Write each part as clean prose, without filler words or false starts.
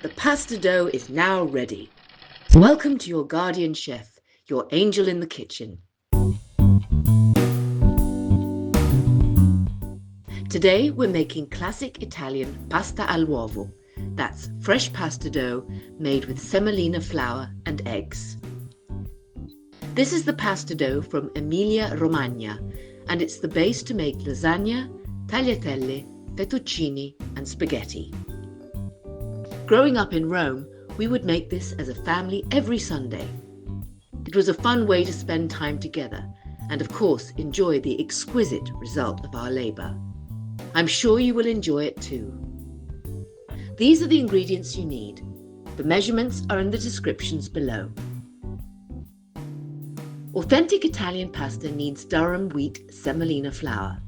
The pasta dough is now ready. Welcome to your guardian chef, your angel in the kitchen. Today we're making classic Italian pasta all'uovo. That's fresh pasta dough made with semolina flour and eggs. This is the pasta dough from Emilia Romagna, and it's the base to make lasagna, tagliatelle, fettuccine and spaghetti. Growing up in Rome, we would make this as a family every Sunday. It was a fun way to spend time together and, of course, enjoy the exquisite result of our labour. I'm sure you will enjoy it too. These are the ingredients you need. The measurements are in the descriptions below. Authentic Italian pasta needs durum wheat semolina flour.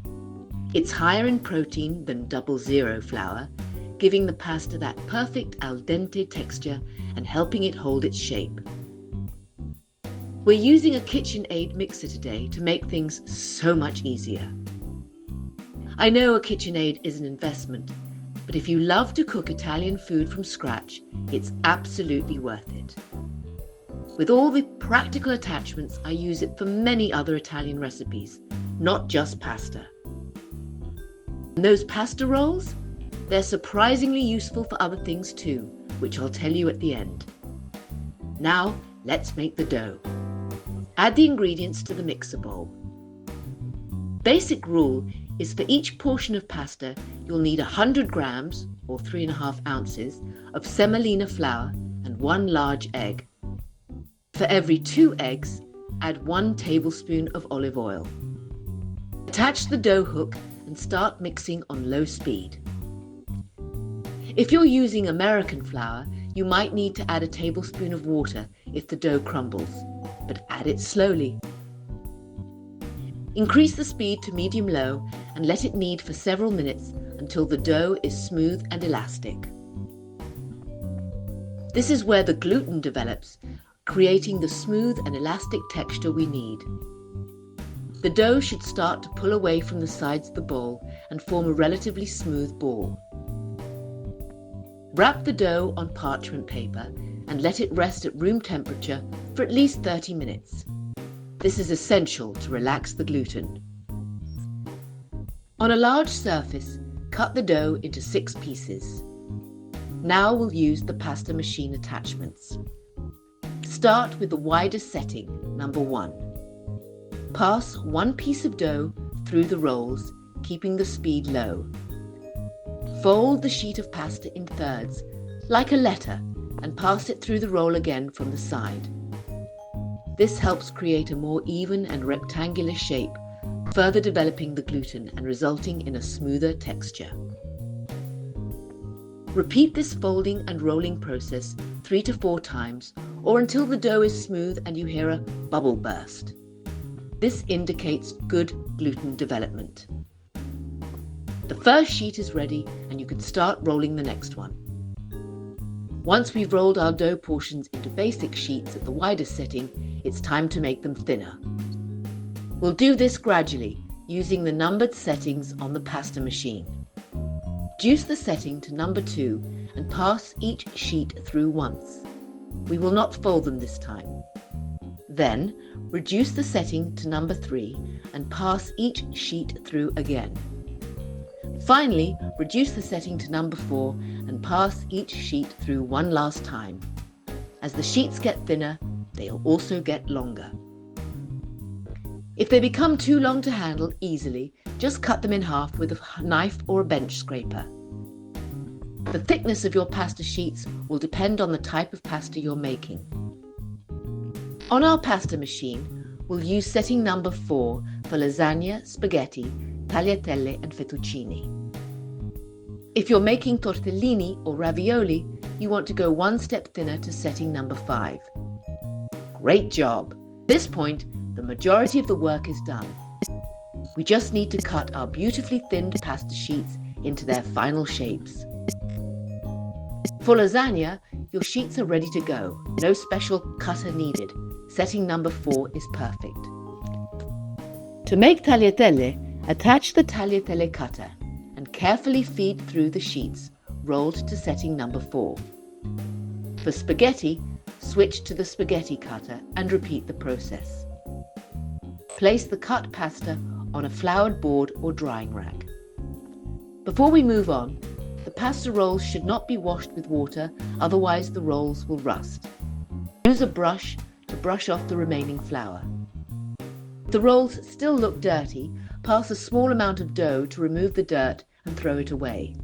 It's higher in protein than 00 flour, giving the pasta that perfect al dente texture and helping it hold its shape. We're using a KitchenAid mixer today to make things so much easier. I know a KitchenAid is an investment, but if you love to cook Italian food from scratch, it's absolutely worth it. With all the practical attachments, I use it for many other Italian recipes, not just pasta. And those pasta rolls? They're surprisingly useful for other things too, which I'll tell you at the end. Now, let's make the dough. Add the ingredients to the mixer bowl. Basic rule is for each portion of pasta, you'll need 100 grams, or 3.5 ounces, of semolina flour and 1 large egg. For every 2 eggs, add 1 tablespoon of olive oil. Attach the dough hook and start mixing on low speed. If you're using American flour, you might need to add a tablespoon of water if the dough crumbles, but add it slowly. Increase the speed to medium-low and let it knead for several minutes until the dough is smooth and elastic. This is where the gluten develops, creating the smooth and elastic texture we need. The dough should start to pull away from the sides of the bowl and form a relatively smooth ball. Wrap the dough on parchment paper and let it rest at room temperature for at least 30 minutes. This is essential to relax the gluten. On a large surface, cut the dough into 6 pieces. Now we'll use the pasta machine attachments. Start with the widest setting, number 1. Pass 1 piece of dough through the rolls, keeping the speed low. Fold the sheet of pasta in thirds, like a letter, and pass it through the roll again from the side. This helps create a more even and rectangular shape, further developing the gluten and resulting in a smoother texture. Repeat this folding and rolling process 3 to 4 times, or until the dough is smooth and you hear a bubble burst. This indicates good gluten development. The first sheet is ready and you can start rolling the next one. Once we've rolled our dough portions into basic sheets at the widest setting, it's time to make them thinner. We'll do this gradually, using the numbered settings on the pasta machine. Reduce the setting to number 2 and pass each sheet through once. We will not fold them this time. Then, reduce the setting to number 3 and pass each sheet through again. Finally, reduce the setting to number 4 and pass each sheet through one last time. As the sheets get thinner, they'll also get longer. If they become too long to handle easily, just cut them in half with a knife or a bench scraper. The thickness of your pasta sheets will depend on the type of pasta you're making. On our pasta machine, we'll use setting number 4 for lasagna, spaghetti, tagliatelle and fettuccine. If you're making tortellini or ravioli, you want to go 1 step thinner to setting number 5. Great job! At this point, the majority of the work is done. We just need to cut our beautifully thinned pasta sheets into their final shapes. For lasagna, your sheets are ready to go. No special cutter needed. Setting number 4 is perfect. To make tagliatelle, attach the tagliatelle cutter and carefully feed through the sheets, rolled to setting number 4. For spaghetti, switch to the spaghetti cutter and repeat the process. Place the cut pasta on a floured board or drying rack. Before we move on, the pasta rolls should not be washed with water, otherwise the rolls will rust. Use a brush to brush off the remaining flour. If the rolls still look dirty, pass a small amount of dough to remove the dirt and throw it away.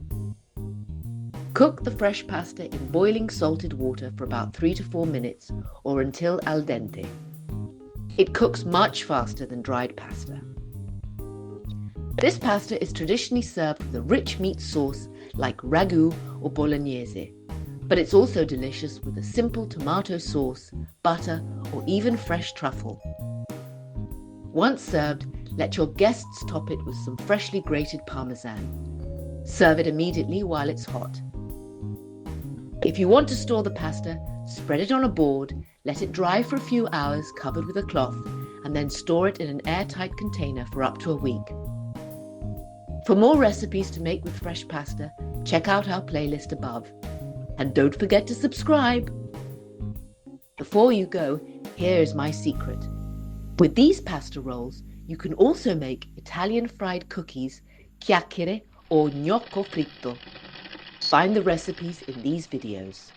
Cook the fresh pasta in boiling salted water for about 3 to 4 minutes or until al dente. It cooks much faster than dried pasta. This pasta is traditionally served with a rich meat sauce like ragu or bolognese, but it's also delicious with a simple tomato sauce, butter, or even fresh truffle. Once served, let your guests top it with some freshly grated parmesan. Serve it immediately while it's hot. If you want to store the pasta, spread it on a board, let it dry for a few hours covered with a cloth, and then store it in an airtight container for up to a week. For more recipes to make with fresh pasta, check out our playlist above. And don't forget to subscribe! Before you go, here is my secret. With these pasta rolls, you can also make Italian fried cookies, chiacchiere or gnocco fritto. Find the recipes in these videos.